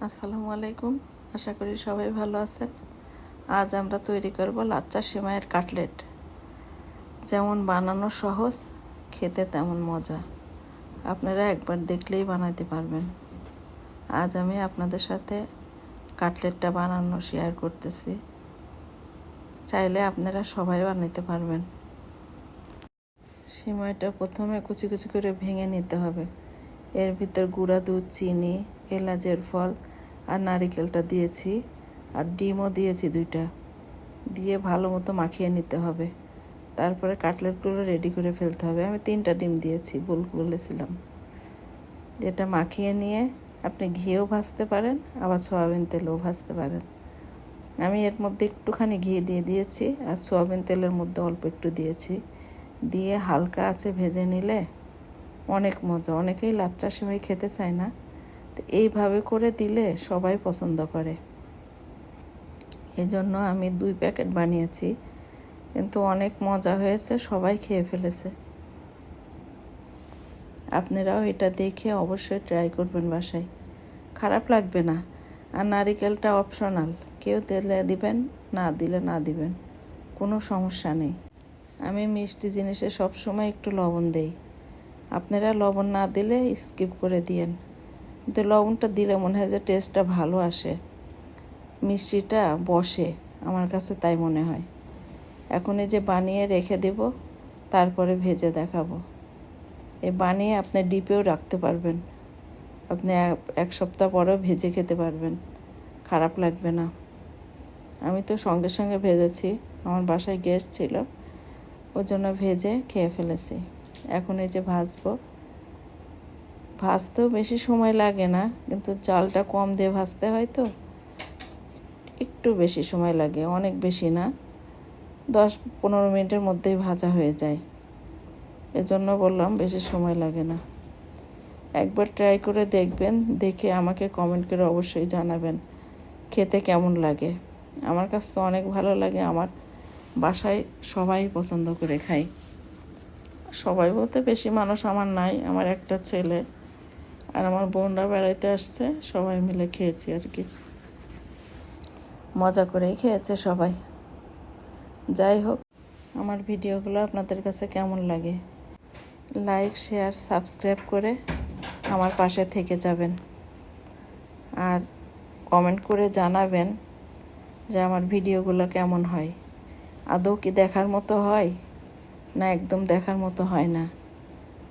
আসসালামু আলাইকুম। আশা করি সবাই ভালো আছেন। আজ আমরা তৈরি করব লাচ্চা সেমাইয়ের কাটলেট। যেমন বানানো সহজ, খেতে তেমন মজা। আপনারা একবার দেখলেই বানাতে পারবেন। আজ আমি আপনাদের সাথে কাটলেটটা বানানো শেয়ার করতেছি। চাইলে আপনারা সবাই বানাতে পারবেন। সেমাইটা প্রথমে কুচি কুচি করে ভেঙে নিতে হবে। এর ভিতর গুঁড়া দুধ, চিনি, এলাচের ফল আর নারিকেলটা দিয়েছি, আর ডিমও দিয়েছি 2টা, দিয়ে ভালো মতো মাখিয়ে নিতে হবে। তারপরে কাটলেটগুলো রেডি করে ফেলতে হবে। আমি 3টা ডিম দিয়েছি, বলেছিলাম। এটা মাখিয়ে নিয়ে আপনি ঘিয়েও ভাজতে পারেন, আবার সয়াবিন তেলেও ভাজতে পারেন। আমি এর মধ্যে একটুখানি ঘি দিয়ে দিয়েছি, আর সয়াবিন তেলের মধ্যে অল্প একটু দিয়েছি। দিয়ে হালকা আঁচে ভেজে নিলে অনেক মজা। অনেকেই লাচ্চা সেমাই খেতে চায় না, তো এইভাবে করে দিলে সবাই পছন্দ করে। এই জন্য আমি 2 প্যাকেট বানিয়েছি, কিন্তু অনেক মজা হয়েছে, সবাই খেয়ে ফেলেছে। আপনারাও এটা দেখে অবশ্যই ট্রাই করবেন বাসায়, খারাপ লাগবে না। আর নারিকেলটা অপশনাল, কেউ দিলে দিবেন, না দিলে না দিবেন, কোনো সমস্যা নেই। আমি মিষ্টি জিনিসে সবসময় একটু লবণ দেই। আপনারা লবণ না দিলে স্কিপ করে দিয়েন, কিন্তু লবণটা দিলে মনে হয় যে টেস্টটা ভালো আসে, মিষ্টিটা বসে, আমার কাছে তাই মনে হয়। এখন এই যে বানিয়ে রেখে দেব, তারপরে ভেজে দেখাবো। এই বানিয়ে আপনি ডিপেও রাখতে পারবেন, আপনি 1 সপ্তাহ পরেও ভেজে খেতে পারবেন, খারাপ লাগবে না। আমি তো সঙ্গে সঙ্গে ভেজেছি, আমার বাসায় গেস্ট ছিল, ওর জন্য ভেজে খেয়ে ফেলেছি। এখন এই যে ভাজতেও বেশি সময় লাগে না, কিন্তু চালটা কম দিয়ে ভাজতে হয়, তো একটু বেশি সময় লাগে, অনেক বেশি না, 10-15 মিনিটের মধ্যেই ভাজা হয়ে যায়। এজন্য বললাম বেশি সময় লাগে না। একবার ট্রাই করে দেখবেন, দেখে আমাকে কমেন্ট করে অবশ্যই জানাবেন খেতে কেমন লাগে। আমার কাছে তো অনেক ভালো লাগে, আমার বাসায় সবাই পছন্দ করে খায়। সবাই বলতে বেশি মানুষ আমার নাই, আমার একটা ছেলে আর আমার বোনরা বেড়াইতে আসছে, সবাই মিলে খেয়েছি আর কি, মজা করেই খেয়েছে সবাই। যাই হোক, আমার ভিডিওগুলো আপনাদের কাছে কেমন লাগে, লাইক, শেয়ার, সাবস্ক্রাইব করে আমার পাশে থেকে যাবেন। আর কমেন্ট করে জানাবেন যে আমার ভিডিওগুলো কেমন হয়, আদৌ কি দেখার মতো হয় না একদম দেখার মতো হয় না।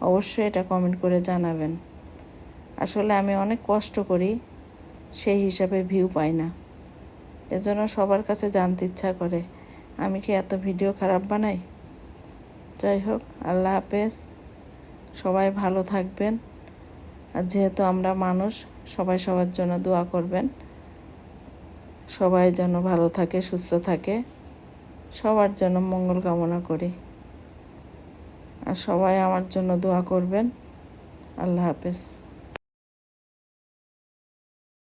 অবশ্যই এটা কমেন্ট করে জানাবেন। আসলে আমি অনেক কষ্ট করি, সেই হিসাবে ভিউ পাই না। এজন্য সবার কাছে জানতে ইচ্ছা করে আমি কি এত ভিডিও খারাপ বানাই। যাই হোক, আল্লাহ হাফেজ, সবাই ভালো থাকবেন। আর যেহেতু আমরা মানুষ, সবাই সবার জন্য দোয়া করবেন, সবাই যেন ভালো থাকে, সুস্থ থাকে, সবার জন্য মঙ্গল কামনা করি। আর সবাই আমার জন্য দোয়া করবেন। আল্লাহ হাফেজ।